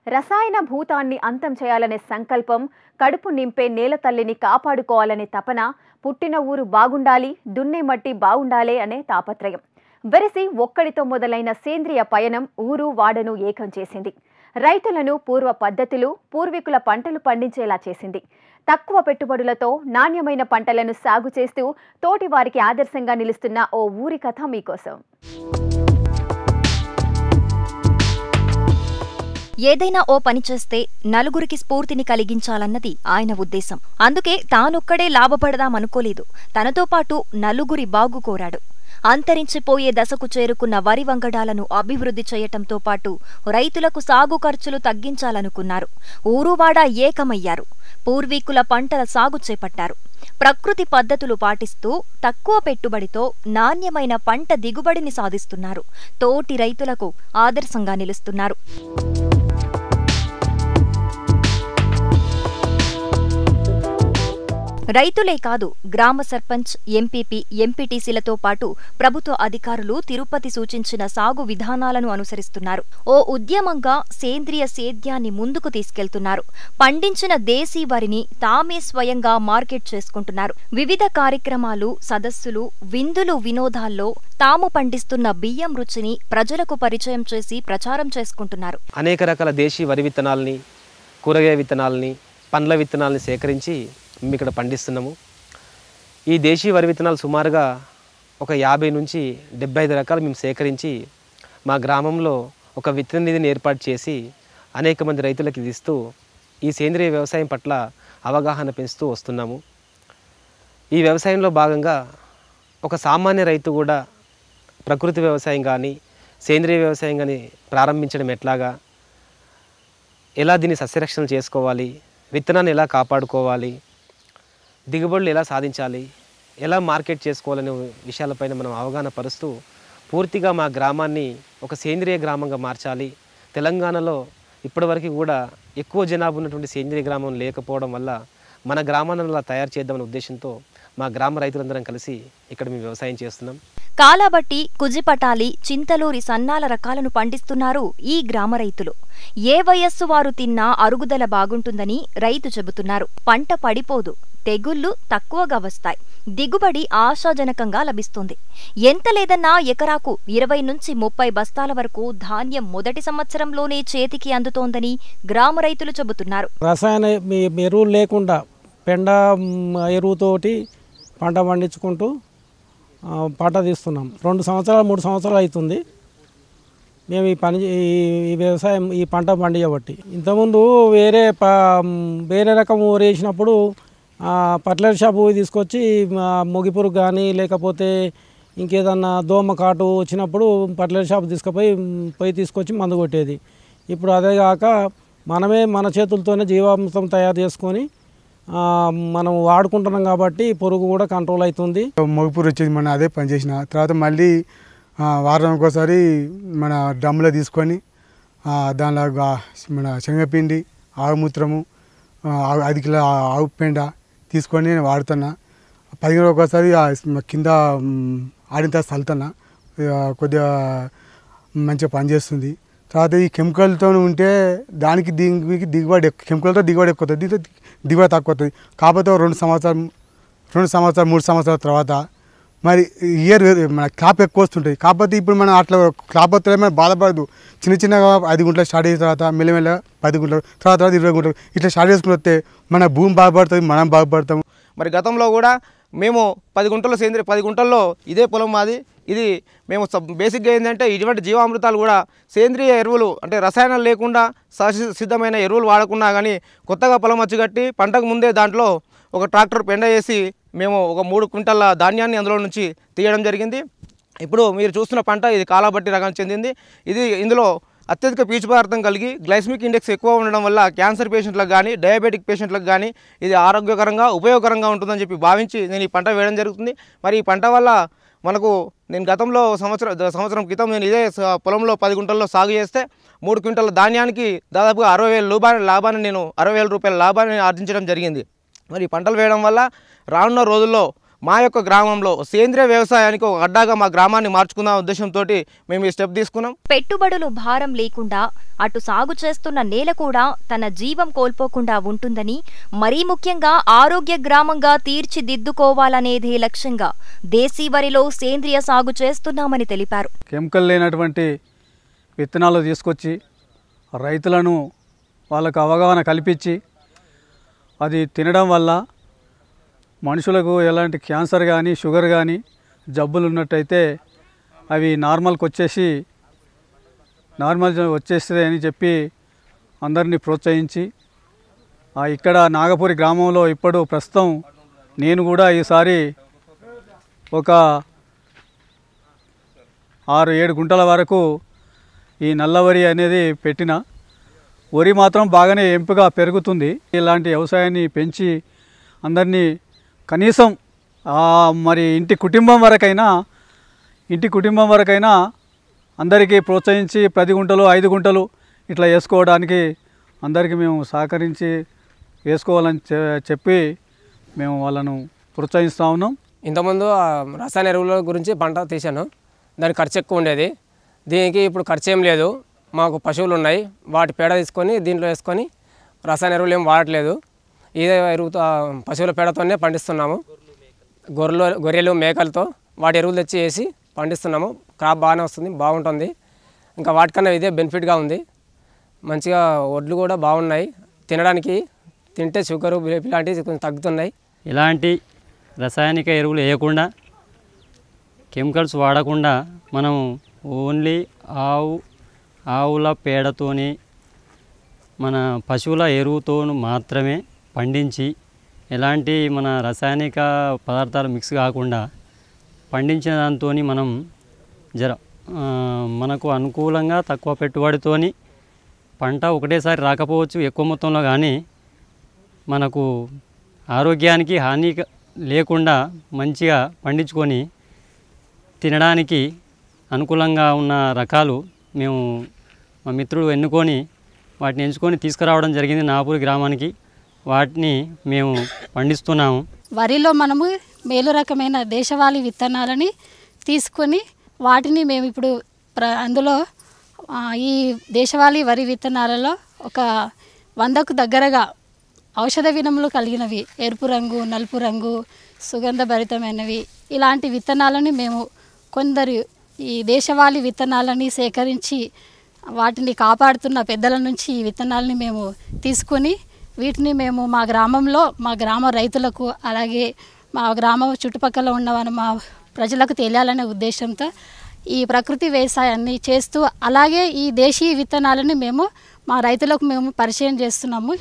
రసాయన భూతాన్ని అంతం చేయాలనే సంకల్పం, కడుపు నింపే నేల తల్లిని కాపాడుకోవాలనే తపన, పుట్టిన ఊరు బాగుండాలి, దున్నే మట్టి బాగుండాలి అనే తాపత్రయం వెరసి ఒక్కడితో మొదలైన సేంద్రియ పయనం ఊరు వాడను ఏకం చేసింది. రైతులను పూర్వ పద్ధతులు, పూర్వీకుల పంటలు పండించేలా చేసింది. తక్కువ పెట్టుబడులతో నాణ్యమైన పంటలను సాగు చేస్తూ తోటి వారికి ఆదర్శంగా నిలుస్తున్న ఓ ఊరి కథ మీకోసం. ఏదైనా ఓ పని చేస్తే నలుగురికి స్ఫూర్తిని కలిగించాలన్నది ఆయన ఉద్దేశం. అందుకే తానొక్కడే లాభపడదామనుకోలేదు, తనతో పాటు నలుగురి బాగు కోరాడు. అంతరించిపోయే దశకు చేరుకున్న వరి వంగడాలను అభివృద్ధి చేయటంతో పాటు రైతులకు సాగు ఖర్చులు తగ్గించాలనుకున్నారు. ఊరువాడ ఏకమయ్యారు. పూర్వీకుల పంటల సాగు చేపట్టారు. ప్రకృతి పద్ధతులు పాటిస్తూ తక్కువ పెట్టుబడితో నాణ్యమైన పంట దిగుబడిని సాధిస్తున్నారు. తోటి రైతులకు ఆదర్శంగా నిలుస్తున్నారు. రైతులే కాదు, గ్రామ సర్పంచ్, ఎంపీపీ, ఎంపీటీసీలతో పాటు ప్రభుత్వ అధికారులు తిరుపతి సూచించిన సాగు విధానాలను అనుసరిస్తున్నారు. ఓ ఉద్యమంగా సేంద్రియ సేద్యాన్ని ముందుకు తీసుకెళ్తున్నారు. పండించిన దేశీ వరిని తామే స్వయంగా మార్కెట్ చేసుకుంటున్నారు. వివిధ కార్యక్రమాలు, సదస్సులు, విందులు, వినోదాల్లో తాము పండిస్తున్న బియ్యం రుచిని ప్రజలకు పరిచయం చేసి ప్రచారం చేసుకుంటున్నారు. అనేక రకాల దేశీ వరి విత్తనాలని, కూరగాయ విత్తనాలని, పండ్ల విత్తనాలని సేకరించి మేము ఇక్కడ పండిస్తున్నాము. ఈ దేశీ వరి విత్తనాలు సుమారుగా ఒక 50 నుంచి 75 రకాలు మేము సేకరించి మా గ్రామంలో ఒక విత్తన నిధిని ఏర్పాటు చేసి అనేక మంది రైతులకు ఇది ఇస్తూ ఈ సేంద్రియ వ్యవసాయం పట్ల అవగాహన పెంచుతూ వస్తున్నాము. ఈ వ్యవసాయంలో భాగంగా ఒక సామాన్య రైతు కూడా ప్రకృతి వ్యవసాయం కానీ సేంద్రియ వ్యవసాయం కానీ ప్రారంభించడం ఎట్లాగా, ఎలా దీన్ని సస్యరక్షణ చేసుకోవాలి, విత్తనాన్ని ఎలా కాపాడుకోవాలి, దిగుబడులు ఎలా సాధించాలి, ఎలా మార్కెట్ చేసుకోవాలనే విషయాలపైన మనం అవగాహన పరుస్తూ పూర్తిగా మా గ్రామాన్ని ఒక సేంద్రియ గ్రామంగా మార్చాలి. తెలంగాణలో ఇప్పటివరకు కూడా ఎక్కువ జనాభా ఉన్నటువంటి సేంద్రియ గ్రామం లేకపోవడం వల్ల మన గ్రామాన్ని అలా తయారు చేద్దామనే ఉద్దేశంతో మా గ్రామ రైతులందరం కలిసి ఇక్కడ మేము వ్యవసాయం చేస్తున్నాం. కాలాబట్టి, కుజిపటాలి, చింతలూరి సన్నాల రకాలను పండిస్తున్నారు ఈ గ్రామ రైతులు. ఏ వయస్సు వారు తిన్నా అరుగుదల బాగుంటుందని రైతు చెబుతున్నారు. పంట పడిపోదు, తెగుళ్లు తక్కువగా వస్తాయి, దిగుబడి ఆశాజనకంగా లభిస్తుంది. ఎంత లేదన్నా ఎకరాకు 20 నుంచి 30 బస్తాల వరకు ధాన్యం మొదటి సంవత్సరంలోనే చేతికి అందుతోందని గ్రామ రైతులు చెబుతున్నారు. రసాయన ఎరువులు లేకుండా పెండ ఎరువుతోటి పంట పండించుకుంటూ పంట తీస్తున్నాం. 2 సంవత్సరాలు 3 సంవత్సరాలు అవుతుంది మేము ఈ వ్యవసాయం, ఈ పంట పండియబట్టి. ఇంతకుముందు వేరే రకం వేసినప్పుడు పట్లర్ షాపు తీసుకొచ్చి మొగిపురుగు కానీ లేకపోతే ఇంకేదన్నా దోమ కాటు వచ్చినప్పుడు పట్లర్ షాపు తీసుకుపోయి తీసుకొచ్చి మందు కొట్టేది. ఇప్పుడు అదే కాక మనమే మన చేతులతోనే జీవామృతం తయారు చేసుకొని మనం వాడుకుంటున్నాం కాబట్టి పురుగు కూడా కంట్రోల్ అవుతుంది. మొగిపురుగు వచ్చేది మన అదే పని చేసిన తర్వాత మళ్ళీ వారానికి ఒకసారి మన డ్రమ్లో తీసుకొని దానిలో మన శనగపిండి, ఆవుమూత్రము, 5 కిలో ఆవు పెండ తీసుకొని నేను వాడుతున్నా. 10 రోజులకు ఒకసారి కింద ఆడిన తర్వాత చల్లుతున్నా. కొద్దిగా మంచిగా పనిచేస్తుంది. తర్వాత ఈ కెమికల్తో ఉంటే దానికి దీనికి దిగుబడి కెమికల్తో దిగుబడి ఎక్కువ అవుతుంది, దీంతో దిగుబడి తక్కువ అవుతుంది. కాకపోతే 2 సంవత్సరాలు 3 సంవత్సరాల తర్వాత మరి ఇయర్ మన క్రాప్ ఎక్కువ వస్తుంటుంది. కాకపోతే ఇప్పుడు మనం అట్లా క్రాప్ వస్తే మనం బాధపడదు. చిన్నగా 5 గుంటలు స్టార్ట్ అయిన తర్వాత మెల్లమెల్ల 10 గుంటలు, తర్వాత 20 గుంటలు ఇట్లా స్టార్ట్ చేసుకుని వస్తే మన భూమి బాగుపడుతుంది, మనం బాగుపడతాము. మరి గతంలో కూడా మేము 10 గుంటల్లో 10 గుంటల్లో ఇదే పొలం మాది. ఇది మేము బేసిక్గా ఏంటంటే ఇటువంటి జీవామృతాలు కూడా సేంద్రియ ఎరువులు అంటే రసాయనాలు లేకుండా సిద్ధమైన ఎరువులు వాడకుండా కానీ కొత్తగా పొలం వచ్చి పంటకు ముందే దాంట్లో ఒక ట్రాక్టర్ పెండ వేసి మేము ఒక 3 క్వింటాల ధాన్యాన్ని అందులో నుంచి తీయడం జరిగింది. ఇప్పుడు మీరు చూస్తున్న పంట ఇది కాలాబట్టి రకానికి చెందింది. ఇందులో అత్యధిక పీచు పదార్థం కలిగి గ్లైసెమిక్ ఇండెక్స్ ఎక్కువ ఉండడం వల్ల క్యాన్సర్ పేషెంట్లకు కానీ డయాబెటిక్ పేషెంట్లకు కానీ ఇది ఆరోగ్యకరంగా ఉపయోగకరంగా ఉంటుందని చెప్పి భావించి నేను ఈ పంట వేయడం జరుగుతుంది. మరి ఈ పంట వల్ల నేను గతంలో సంవత్సరం క్రితం నేను ఇదే పొలంలో 10 గుంటల్లో సాగు చేస్తే 3 క్వింటాల ధాన్యానికి దాదాపుగా 60,000 లాభాన్ని నేను 60,000 రూపాయల లాభాన్ని ఆర్జించడం జరిగింది. మరి ఈ పంటలు వేయడం వల్ల రానున్న రోజుల్లో మా యొక్క గ్రామంలో సేంద్రియ వ్యవసాయానికి ఒక అడ్డాగా మా గ్రామాన్ని మార్చుకుందాం ఉద్దేశంతో మేము ఈ స్టెప్ తీసుకున్నాం. పెట్టుబడులు భారం లేకుండా అటు సాగు చేస్తున్న నేల కూడా తన జీవం కోల్పోకుండా ఉంటుందని, మరీ ముఖ్యంగా ఆరోగ్య గ్రామంగా తీర్చిదిద్దుకోవాలనేదే లక్ష్యంగా దేశీ వరిలో సేంద్రియ సాగు చేస్తున్నామని తెలిపారు. కెమికల్ లేనటువంటి విత్తనాలు తీసుకొచ్చి రైతులను వాళ్ళకు అవగాహన కల్పించి అది తినడం వల్ల మనుషులకు ఎలాంటి క్యాన్సర్ కానీ షుగర్ కానీ జబ్బులు ఉన్నట్టయితే అవి నార్మల్కి వచ్చేస్తుంది అని చెప్పి అందరినీ ప్రోత్సహించి ఇక్కడ నాగపూరి గ్రామంలో ఇప్పుడు ప్రస్తుతం నేను కూడా ఈసారి ఒక 6-7 గుంటల వరకు ఈ నల్లవరి అనేది పెట్టిన. వరి మాత్రం బాగానే ఎంపుగా పెరుగుతుంది. ఇలాంటి వ్యవసాయాన్ని పెంచి అందరినీ కనీసం మరి ఇంటి కుటుంబం వరకైనా అందరికీ ప్రోత్సహించి 10 గుంటలు 5 గుంటలు ఇట్లా వేసుకోవడానికి అందరికీ మేము సహకరించి వేసుకోవాలని చెప్పి మేము వాళ్ళను ప్రోత్సహిస్తూ ఉన్నాం. ఇంతకుముందు రసాయన ఎరువుల గురించి పంట తీశాను. దానికి ఖర్చు ఎక్కువ ఉండేది. దీనికి ఇప్పుడు ఖర్చు ఏం లేదు. మాకు పశువులు ఉన్నాయి, వాటి పేడ తీసుకొని దీంట్లో వేసుకొని రసాయన ఎరువులు ఏం వాడట్లేదు. ఇదే ఎరువుతో పశువుల పేడతోనే పండిస్తున్నాము. గొర్రెలు మేకలతో వాటి ఎరువులు తెచ్చి వేసి పండిస్తున్నాము. క్రాప్ బాగానే వస్తుంది, బాగుంటుంది. ఇంకా వాటికన్నా ఇదే బెనిఫిట్గా ఉంది. మంచిగా వడ్లు కూడా బాగున్నాయి. తింటే షుగరు ఇలాంటివి కొంచెం తగ్గుతున్నాయి. ఇలాంటి రసాయనిక ఎరువులు వేయకుండా, కెమికల్స్ వాడకుండా మనం ఓన్లీ ఆవుల పేడతోని మన పశువుల ఎరువుతో మాత్రమే పండించి, ఎలాంటి మన రాసాయనిక పదార్థాలు మిక్స్ కాకుండా పండించిన దాంతో మనం మనకు అనుకూలంగా తక్కువ పెట్టుబడితోని పంట ఒకటేసారి రాకపోవచ్చు ఎక్కువ మొత్తంలో, కానీ మనకు ఆరోగ్యానికి హాని లేకుండా మంచిగా పండించుకొని తినడానికి అనుకూలంగా ఉన్న రకాలు మేము మా మిత్రుడు ఎన్నుకొని వాటిని ఎంచుకొని తీసుకురావడం జరిగింది నాగపూరి గ్రామానికి. వాటిని మేము పండిస్తున్నాము. వరిలో మనము మేలు రకమైన దేశవాళీ విత్తనాలని తీసుకొని వాటిని మేము ఇప్పుడు అందులో ఈ దేశవాళీ వరి విత్తనాలలో ఒక 100కు దగ్గరగా ఔషధ వినములు కలిగినవి, ఎరుపు రంగు, నలుపు రంగు, సుగంధభరితమైనవి ఇలాంటి విత్తనాలని మేము కొందరు ఈ దేశవాళీ విత్తనాలని సేకరించి వాటిని కాపాడుతున్న పెద్దల నుంచి ఈ విత్తనాలని మేము తీసుకొని వీటిని మేము మా గ్రామంలో మా గ్రామ రైతులకు అలాగే మా గ్రామం చుట్టుపక్కల ఉన్న మా ప్రజలకు తెలియాలనే ఉద్దేశంతో ఈ ప్రకృతి వ్యవసాయాన్ని చేస్తూ అలాగే ఈ దేశీయ విత్తనాలని మేము మా రైతులకు మేము పరిచయం చేస్తున్నాము.